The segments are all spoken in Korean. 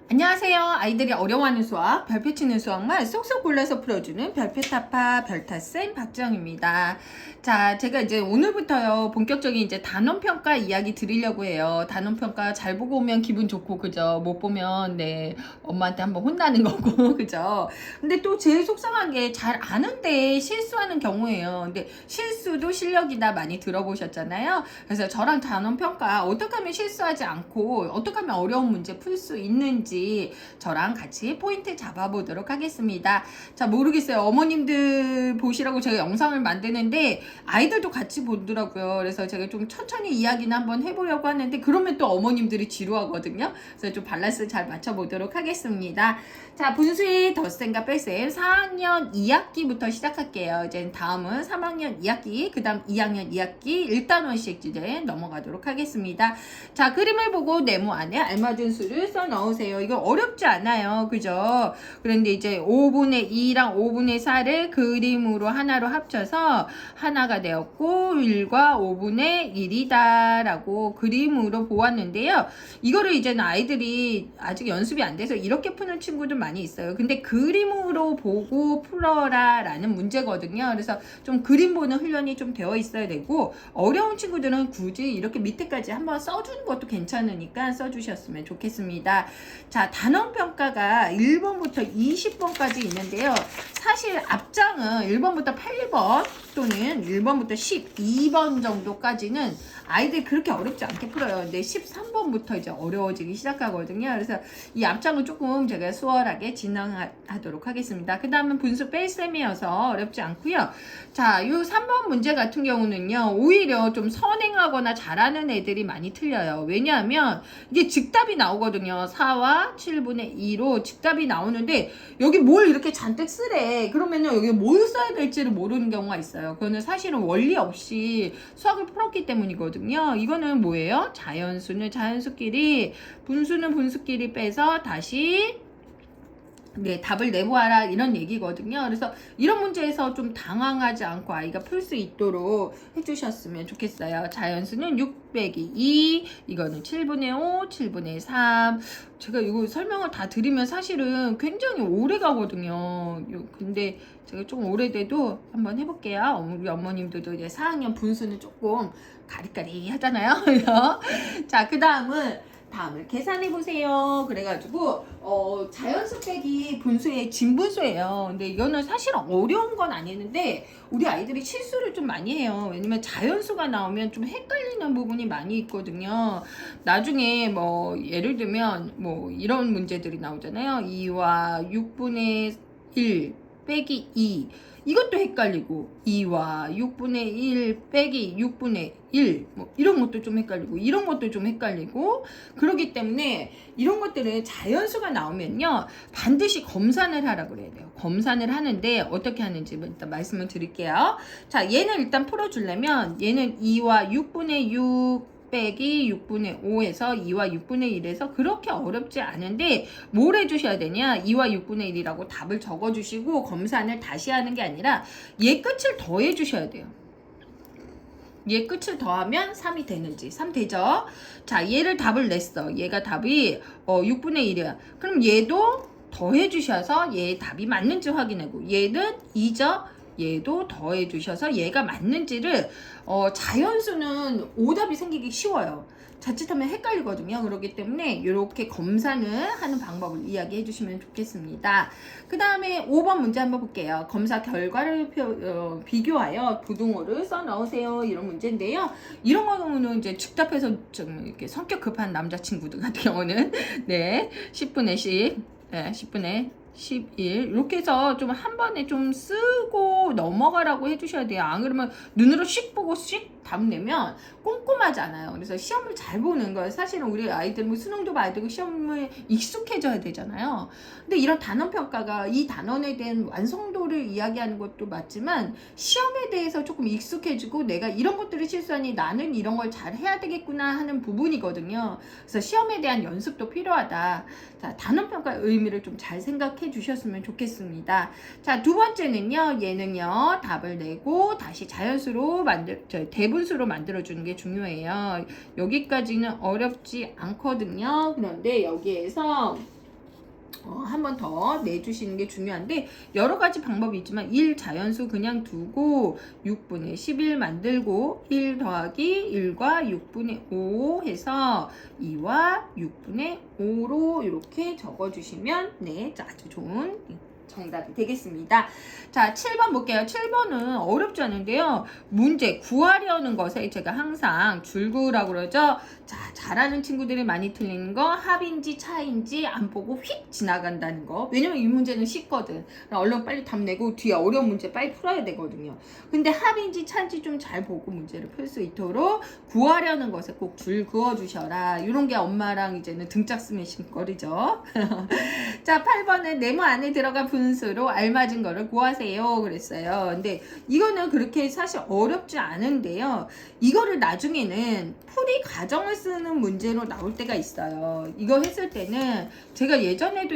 안녕하세요. 아이들이 어려워하는 수학, 별표 치는 수학만 쏙쏙 골라서 풀어주는 별표타파 별타쌤 박지영입니다. 자, 제가 이제 오늘부터요, 본격적인 이제 단원평가 이야기 드리려고 해요. 단원평가 잘 보고 오면 기분 좋고, 그죠? 못 보면, 네, 엄마한테 한번 혼나는 거고, 그죠? 근데 또 제일 속상한 게 잘 아는데 실수하는 경우예요. 근데 실수도 실력이다 많이 들어보셨잖아요. 그래서 저랑 단원평가 어떻게 하면 실수하지 않고, 어떻게 하면 어려운 문제 풀 수 있는지 저랑 같이 포인트 잡아보도록 하겠습니다. 자, 모르겠어요. 어머님들 보시라고 제가 영상을 만드는데 아이들도 같이 보더라고요. 그래서 제가 좀 천천히 이야기는 한번 해보려고 하는데 그러면 또 어머님들이 지루하거든요. 그래서 좀 밸런스 잘 맞춰보도록 하겠습니다. 자, 분수의 덧셈과 뺄셈 4학년 2학기부터 시작할게요. 이제 다음은 3학년 2학기, 그 다음 2학년 2학기 1단원씩 이제 넘어가도록 하겠습니다. 자, 그림을 보고 네모 안에 알맞은 수를 써 넣으세요. 이거 어렵지 않아요. 그죠? 그런데 이제 5분의 2랑 5분의 4를 그림으로 하나로 합쳐서 하나가 되었고 1과 5분의 1이다 라고 그림으로 보았는데요. 이거를 이제는 아이들이 아직 연습이 안 돼서 이렇게 푸는 친구들 많이 있어요. 근데 그림으로 보고 풀어라 라는 문제거든요. 그래서 좀 그림 보는 훈련이 좀 되어 있어야 되고 어려운 친구들은 굳이 이렇게 밑에까지 한번 써주는 것도 괜찮으니까 써주셨으면 좋겠습니다. 자, 단원평가가 1번부터 20번까지 있는데요. 사실 앞장은 1번부터 8번 또는 1번부터 12번 정도까지는 아이들이 그렇게 어렵지 않게 풀어요. 근데 13번부터 이제 어려워지기 시작하거든요. 그래서 이 앞장은 조금 제가 수월하게 진행하도록 하겠습니다. 그 다음은 분수 뺄셈이어서 어렵지 않고요. 자, 요 3번 문제 같은 경우는요. 오히려 좀 선행하거나 잘하는 애들이 많이 틀려요. 왜냐하면 이게 즉답이 나오거든요. 4와 7분의 2로 즉답이 나오는데 여기 뭘 이렇게 잔뜩 쓰래. 그러면요. 여기 뭘 써야 될지를 모르는 경우가 있어요. 그거는 사실은 원리 없이 수학을 풀었기 때문이거든요. 이거는 뭐예요? 자연수는 자연수끼리, 분수는 분수끼리 빼서 다시 네, 답을 내보아라 이런 얘기거든요. 그래서 이런 문제에서 좀 당황하지 않고 아이가 풀 수 있도록 해주셨으면 좋겠어요. 자연수는 6 빼기 2, 이거는 7분의 5, 7분의 3. 제가 이거 설명을 다 드리면 사실은 굉장히 오래 가거든요. 근데 제가 좀 오래돼도 한번 해볼게요. 우리 어머님들도 이제 4학년 분수는 조금 가리가리 하잖아요. 자, 그 다음을 계산해 보세요. 그래가지고 자연수 빼기 분수의 진분수예요. 근데 이거는 사실 어려운 건 아니는데 우리 아이들이 실수를 좀 많이 해요. 왜냐면 자연수가 나오면 좀 헷갈리는 부분이 많이 있거든요. 나중에 뭐 예를 들면 뭐 이런 문제들이 나오잖아요. 2와 6분의 1 빼기 2, 이것도 헷갈리고 2와 6분의 1 빼기 6분의 1, 뭐 이런 것도 좀 헷갈리고 이런 것도 좀 헷갈리고 그렇기 때문에 이런 것들은 자연수가 나오면요 반드시 검산을 하라 그래야 돼요. 검산을 하는데 어떻게 하는지 일단 말씀을 드릴게요. 자, 얘는 일단 풀어주려면 얘는 2와 6분의 6 빼기 6분의 5에서 2와 6분의 1에서 그렇게 어렵지 않은데 뭘 해주셔야 되냐, 2와 6분의 1이라고 답을 적어주시고 검산을 다시 하는 게 아니라 얘 끝을 더해 주셔야 돼요. 얘 끝을 더하면 3이 되는지. 3 되죠? 자, 얘를 답을 냈어. 얘가 답이 6분의 1이야. 그럼 얘도 더해 주셔서 얘의 답이 맞는지 확인하고, 얘는 2죠? 얘도 더해 주셔서 얘가 맞는지를 자연수는 오답이 생기기 쉬워요. 자칫하면 헷갈리거든요. 그렇기 때문에 이렇게 검산을 하는 방법을 이야기해 주시면 좋겠습니다. 그 다음에 5번 문제 한번 볼게요. 검사 결과를 비교하여 부등호를 써 넣으세요. 이런 문제인데요. 이런 경우는 이제 즉답해서 좀 이렇게 성격 급한 남자친구들 같은 경우는 네, 10분의 10, 네, 10분의 11 이렇게 해서 좀 한 번에 좀 쓰고 넘어가라고 해주셔야 돼요. 안 그러면 눈으로 씩 보고 씩 답 내면 꼼꼼하잖아요. 그래서 시험을 잘 보는 거예요. 사실은 우리 아이들 뭐 수능도 봐야 되고 시험에 익숙해져야 되잖아요. 근데 이런 단원평가가 이 단원에 대한 완성도를 이야기하는 것도 맞지만 시험에 대해서 조금 익숙해지고 내가 이런 것들을 실수하니 나는 이런 걸 잘 해야 되겠구나 하는 부분이거든요. 그래서 시험에 대한 연습도 필요하다. 자, 단원평가의 의미를 좀 잘 생각해 주셨으면 좋겠습니다. 자, 두 번째는요. 얘는요. 답을 내고 다시 자연수로 대분수로 만들어주는 게 중요해요. 여기까지는 어렵지 않거든요. 그런데 여기에서 한 번 더 내주시는 게 중요한데 여러 가지 방법이 있지만 1 자연수 그냥 두고 6분의 11 만들고 1 더하기 1과 6분의 5 해서 2와 6분의 5로 이렇게 적어주시면 네, 아주 좋은 정답이 되겠습니다. 자, 7번 볼게요. 7번은 어렵지 않은데요. 문제 구하려는 것에 제가 항상 줄구라고 그러죠. 자, 잘하는 친구들이 많이 틀리는 거 합인지 차인지 안 보고 휙 지나간다는 거. 왜냐면 이 문제는 쉽거든. 얼른 빨리 답 내고 뒤에 어려운 문제 빨리 풀어야 되거든요. 근데 합인지 차인지 좀 잘 보고 문제를 풀 수 있도록 구하려는 것에 꼭 줄 그어 주셔라. 이런 게 엄마랑 이제는 등짝 스매싱 거리죠. 자, 8번은 네모 안에 들어가 분수로 알맞은 거를 구하세요 그랬어요. 근데 이거는 그렇게 사실 어렵지 않은데요. 이거를 나중에는 풀이 과정을 쓰는 문제로 나올 때가 있어요. 이거 했을 때는 제가 예전에도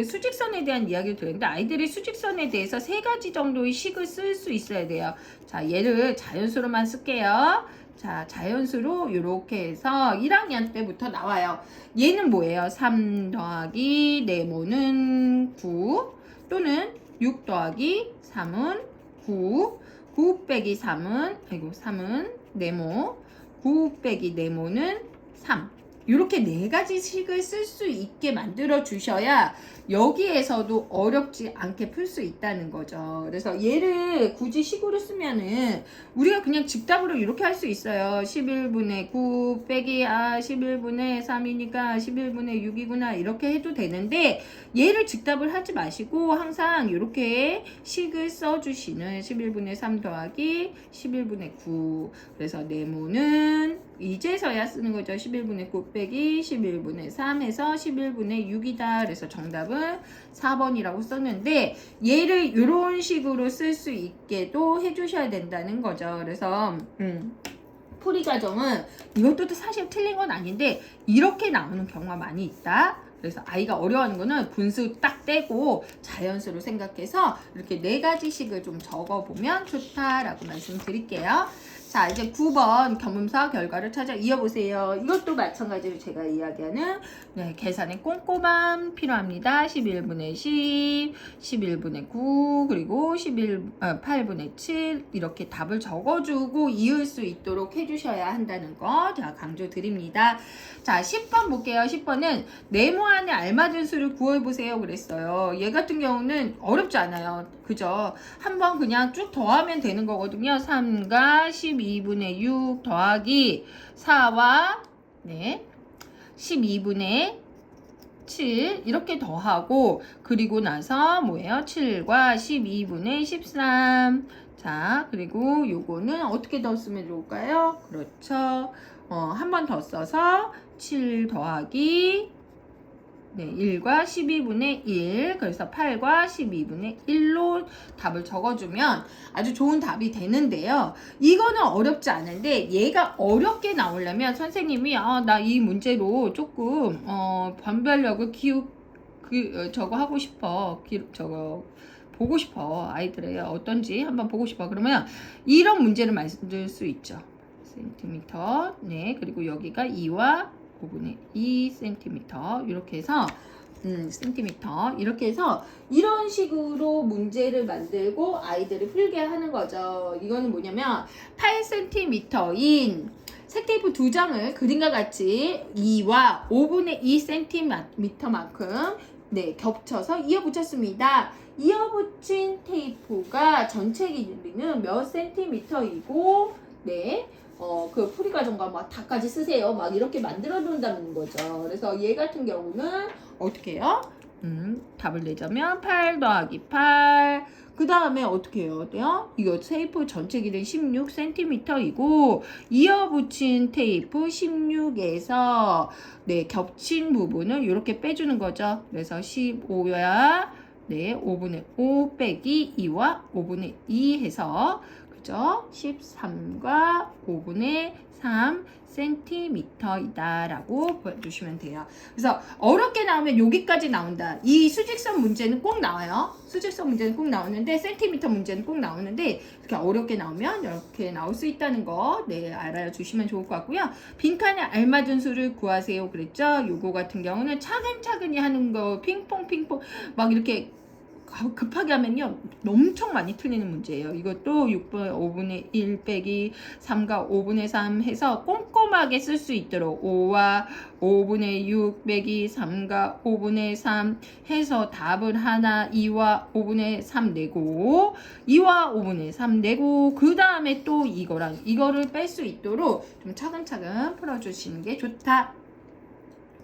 수직선에 대한 이야기를 드렸는데 아이들이 수직선에 대해서 3가지 정도의 식을 쓸 수 있어야 돼요. 자, 얘를 자연수로만 쓸게요. 자, 자연수로 이렇게 해서 1학년 때부터 나와요. 얘는 뭐예요? 3 더하기 네모는 9 또는 6 더하기 3은 9 9 빼기 3은 네모 9 빼기 네모는 3 이렇게 4가지 식을 쓸 수 있게 만들어 주셔야 여기에서도 어렵지 않게 풀 수 있다는 거죠. 그래서 얘를 굳이 식으로 쓰면은 우리가 그냥 즉답으로 이렇게 할 수 있어요. 11분의 9 빼기 11분의 3이니까 11분의 6이구나 이렇게 해도 되는데 얘를 즉답을 하지 마시고 항상 이렇게 식을 써주시는 11분의 3 더하기 11분의 9 그래서 네모는 이제서야 쓰는 거죠. 11분의 9 빼기 11분의 3 해서 11분의 6이다. 그래서 정답은 4번이라고 썼는데 얘를 이런 식으로 쓸 수 있게도 해주셔야 된다는 거죠. 그래서 풀이 과정은 이것도 사실 틀린 건 아닌데 이렇게 나오는 경우가 많이 있다. 그래서 아이가 어려워하는 거는 분수 딱 떼고 자연수로 생각해서 이렇게 4가지 식을 좀 적어보면 좋다라고 말씀드릴게요. 자, 이제 9번 견문서 결과를 찾아 이어보세요. 이것도 마찬가지로 제가 이야기하는 계산의 꼼꼼함 필요합니다. 11분의 10, 11분의 9, 그리고 8분의 7 이렇게 답을 적어주고 이을 수 있도록 해주셔야 한다는 거 제가 강조드립니다. 자, 10번 볼게요. 10번은 네모 안에 알맞은 수를 구해보세요 그랬어요. 얘 같은 경우는 어렵지 않아요. 그죠? 한번 그냥 쭉 더하면 되는 거거든요. 3과 12분의 6 더하기 4와 12분의 7 이렇게 더하고 그리고 나서 뭐예요? 7과 12분의 13 자, 그리고 요거는 어떻게 더 쓰면 좋을까요? 그렇죠. 한 번 더 써서 7 더하기 1과 12분의 1 그래서 8과 12분의 1로 답을 적어주면 아주 좋은 답이 되는데요. 이거는 어렵지 않은데 얘가 어렵게 나오려면 선생님이 나 이 문제로 조금 변별력을 저거 하고 싶어 저거 보고 싶어 아이들의 어떤지 한번 보고 싶어 그러면 이런 문제를 만들 수 있죠. 센티미터 그리고 여기가 2와 5분의 2cm 이렇게 해서 센티미터 이렇게 해서 이런 식으로 문제를 만들고 아이들을 풀게 하는 거죠. 이거는 뭐냐면 8cm인 색테이프 2장을 그림과 같이 2와 5분의 2cm만큼 겹쳐서 이어 붙였습니다. 이어 붙인 테이프가 전체 길이는 몇 센티미터이고 그 풀이 과정과 막 다까지 쓰세요. 막 이렇게 만들어 놓는다는 거죠. 그래서 얘 같은 경우는 어떻게 해요? 답을 내자면 8 더하기 8. 그 다음에 어떻게 해요? 이거 테이프 전체 길이 16cm이고 이어 붙인 테이프 16에서 겹친 부분을 이렇게 빼주는 거죠. 그래서 15야 5분의 5 빼기 2와 5분의 2 해서 그죠? 13과 5분의 3cm이다 라고 보여주시면 돼요. 그래서 어렵게 나오면 여기까지 나온다. 이 수직선 문제는 꼭 나와요. 수직선 문제는 꼭 나오는데 센티미터 문제는 꼭 나오는데 이렇게 어렵게 나오면 이렇게 나올 수 있다는 거 네, 알아주시면 좋을 것 같고요. 빈칸에 알맞은 수를 구하세요 그랬죠? 요거 같은 경우는 차근차근히 하는 거 핑퐁 막 이렇게 급하게 하면요 엄청 많이 틀리는 문제예요. 이것도 6분 5분의 1 빼기 3과 5분의 3 해서 꼼꼼하게 쓸 수 있도록 5와 5분의 6 빼기 3과 5분의 3 해서 답을 하나 2와 5분의 3 내고 2와 5분의 3 내고 그 다음에 또 이거랑 이거를 뺄 수 있도록 좀 차근차근 풀어주시는 게 좋다.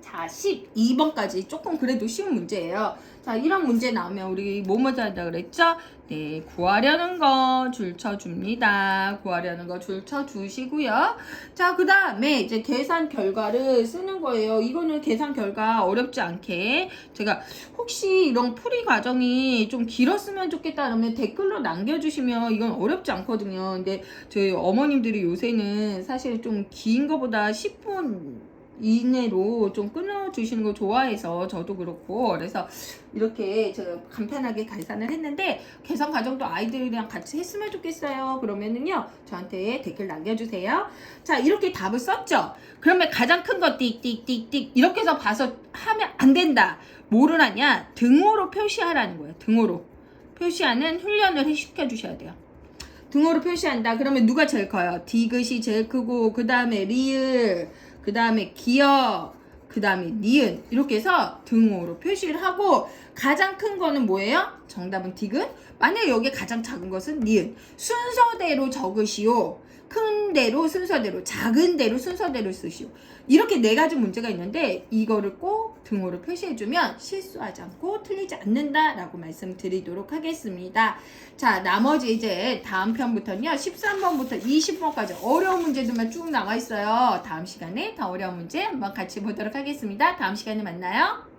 자, 12번까지 조금 그래도 쉬운 문제예요. 자, 이런 문제 나오면 우리 뭐뭐 한다 그랬죠? 네, 구하려는 거 줄 쳐줍니다. 구하려는 거 줄 쳐주시고요. 자, 그 다음에 이제 계산 결과를 쓰는 거예요. 이거는 계산 결과 어렵지 않게 제가 혹시 이런 풀이 과정이 좀 길었으면 좋겠다 그러면 댓글로 남겨주시면 이건 어렵지 않거든요. 근데 저희 어머님들이 요새는 사실 좀 긴 거보다 10분 이내로 좀 끊어주시는 거 좋아해서 저도 그렇고 그래서 이렇게 제가 간편하게 계산을 했는데 계산 과정도 아이들이랑 같이 했으면 좋겠어요. 그러면은요 저한테 댓글 남겨주세요. 자, 이렇게 답을 썼죠. 그러면 가장 큰 거 띡띡띡띡 이렇게 해서 봐서 하면 안 된다. 뭐를 하냐? 등호로 표시하라는 거예요. 등호로 표시하는 훈련을 시켜주셔야 돼요. 등호로 표시한다. 그러면 누가 제일 커요? 디귿이 제일 크고 그 다음에 리을, 그 다음에 기역, 그 다음에 니은 이렇게 해서 등호로 표시를 하고 가장 큰 거는 뭐예요? 정답은 디귿. 만약에 여기에 가장 작은 것은 니은. 순서대로 적으시오. 큰 대로 순서대로, 작은 대로 순서대로 쓰시오. 이렇게 네 가지 문제가 있는데 이거를 꼭 등호로 표시해주면 실수하지 않고 틀리지 않는다라고 말씀드리도록 하겠습니다. 자, 나머지 이제 다음 편부터는요 13번부터 20번까지 어려운 문제들만 쭉 나와 있어요. 다음 시간에 더 어려운 문제 한번 같이 보도록 하겠습니다. 다음 시간에 만나요.